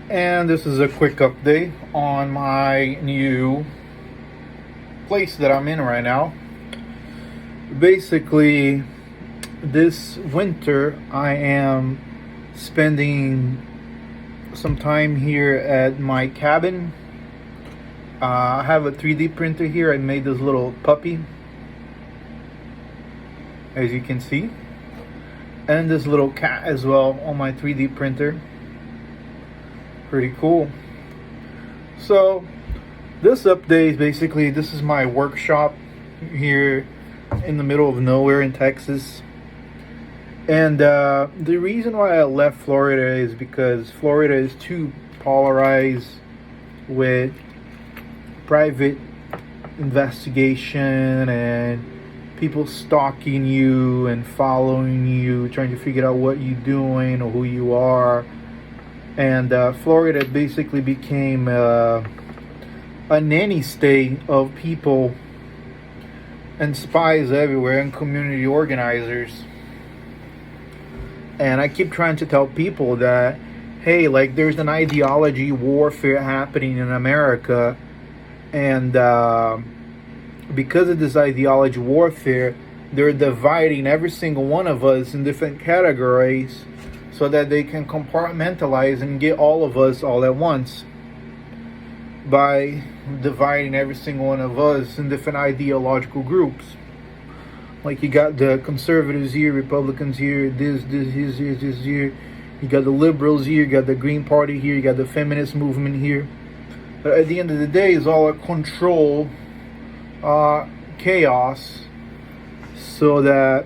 And this is a quick update on my new place that I'm in right now. Basically, this winter I am spending some time here at my cabin. I have a 3D printer here. I made this little puppy, as you can see, and this little cat as well on my 3D printer. Pretty cool. So this update is basically, this is my workshop here in the middle of nowhere in Texas. And the reason why I left Florida is because Florida is too polarized with private investigation and people stalking you and following you, trying to figure out what you're doing or who you are. And Florida basically became a nanny state of people and spies everywhere and community organizers. And I keep trying to tell people that, hey, like, there's an ideology warfare happening in America, and because of this ideology warfare, they're dividing every single one of us in different categories so that they can compartmentalize and get all of us all at once by dividing every single one of us in different ideological groups. Like, you got the conservatives here, Republicans here, this here. You got the liberals here, you got the Green Party here, you got the feminist movement here. But at the end of the day, it's all a control chaos, so that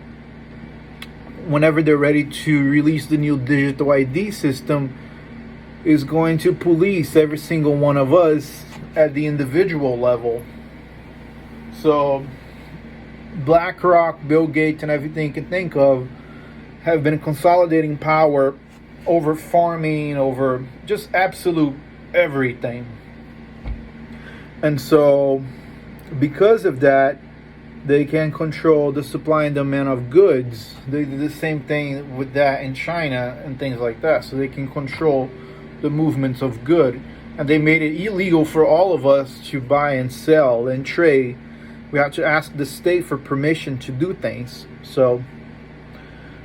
whenever they're ready to release the new digital ID system, is going to police every single one of us at the individual level. So BlackRock, Bill Gates, and everything you can think of have been consolidating power over farming, over just absolute everything. And so because of that, they can control the supply and demand of goods. They did the same thing with that in China and things like that. So they can control the movements of good. And they made it illegal for all of us to buy and sell and trade. We have to ask the state for permission to do things. So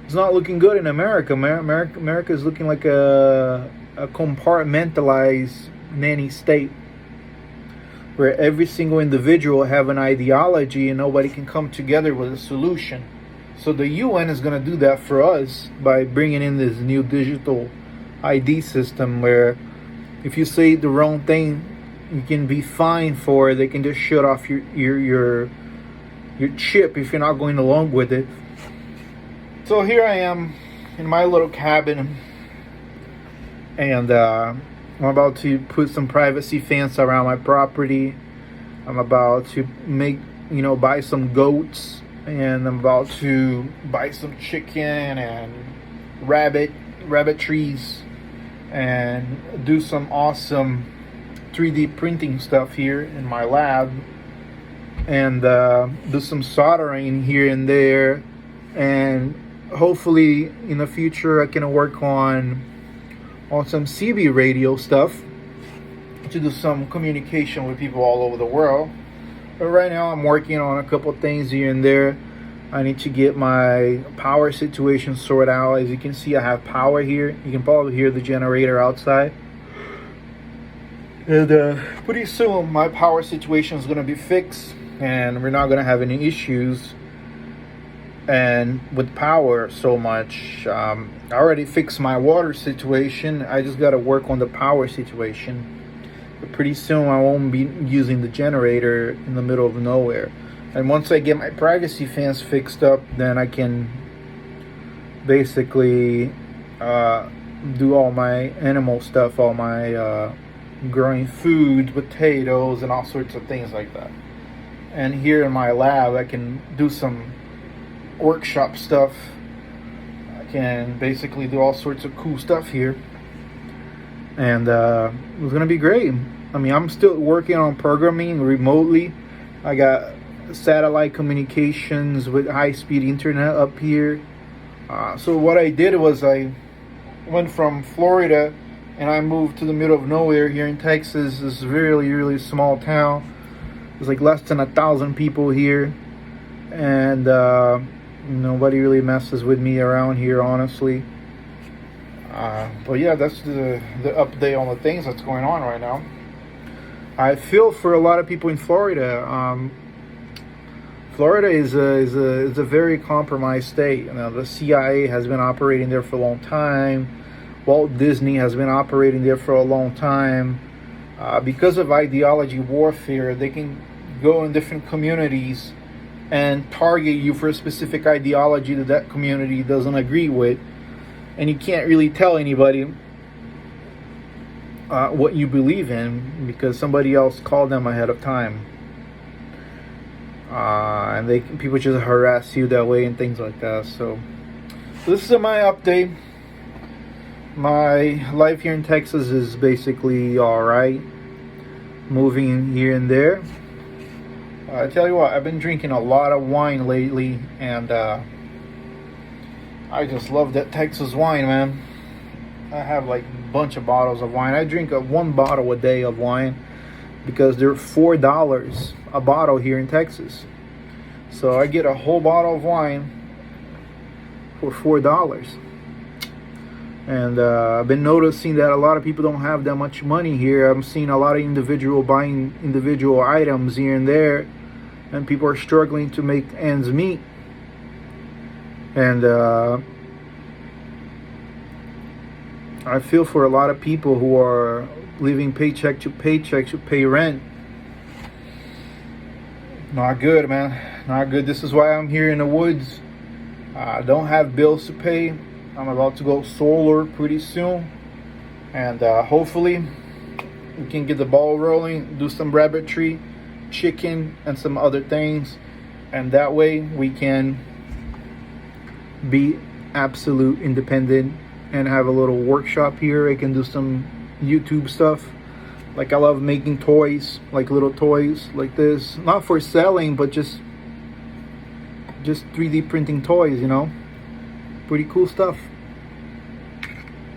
it's not looking good in America. America is looking like a compartmentalized nanny state, where every single individual have an ideology and nobody can come together with a solution. So the UN is going to do that for us by bringing in this new digital ID system, where if you say the wrong thing, you can be fined for it. They can just shut off your chip if you're not going along with it. So here I am in my little cabin, and I'm about to put some privacy fence around my property. I'm about to buy some goats, and I'm about to buy some chicken and rabbit trees, and do some awesome 3D printing stuff here in my lab, and do some soldering here and there, and hopefully in the future I can work on some CB radio stuff to do some communication with people all over the world. But right now I'm working on a couple things here and there. I need to get my power situation sorted out. As you can see, I have power here. You can probably hear the generator outside. And pretty soon my power situation is going to be fixed, and we're not going to have any issues and with power so much. I already fixed my water situation. I just got to work on the power situation. But pretty soon I won't be using the generator in the middle of nowhere. And once I get my privacy fence fixed up, then I can basically do all my animal stuff, all my growing food, potatoes, and all sorts of things like that. And here in my lab, I can do some workshop stuff. I can basically do all sorts of cool stuff here, and it's gonna be great. I mean, I'm still working on programming remotely. I got satellite communications with high-speed internet up here. So what I did was I went from Florida and I moved to the middle of nowhere here in Texas. This really, really small town. There's like less than 1,000 people here, and nobody really messes with me around here, honestly. But yeah, that's the update on the things that's going on right now. I feel for a lot of people in Florida. Florida is a very compromised state. You know, the CIA has been operating there for a long time. Walt Disney has been operating there for a long time. Because of ideology warfare, they can go in different communities and target you for a specific ideology that community doesn't agree with, and you can't really tell anybody what you believe in because somebody else called them ahead of time. And people just harass you that way and things like that. So this is my update. My life here in Texas is basically alright. Moving here and there. I tell you what, I've been drinking a lot of wine lately, and I just love that Texas wine, man. I have like a bunch of bottles of wine. I drink one bottle a day of wine because they're $4 a bottle here in Texas. So I get a whole bottle of wine for $4. And I've been noticing that a lot of people don't have that much money here. I'm seeing a lot of individual buying individual items here and there, and people are struggling to make ends meet. And I feel for a lot of people who are living paycheck to pay rent. Not good, man. Not good. This is why I'm here in the woods. I don't have bills to pay. I'm about to go solar pretty soon, and hopefully we can get the ball rolling, do some rabbitry, chicken, and some other things, and that way we can be absolute independent and have a little workshop here. I can do some YouTube stuff. Like, I love making toys, like little toys like this, not for selling, but just 3D printing toys, you know. Pretty cool stuff.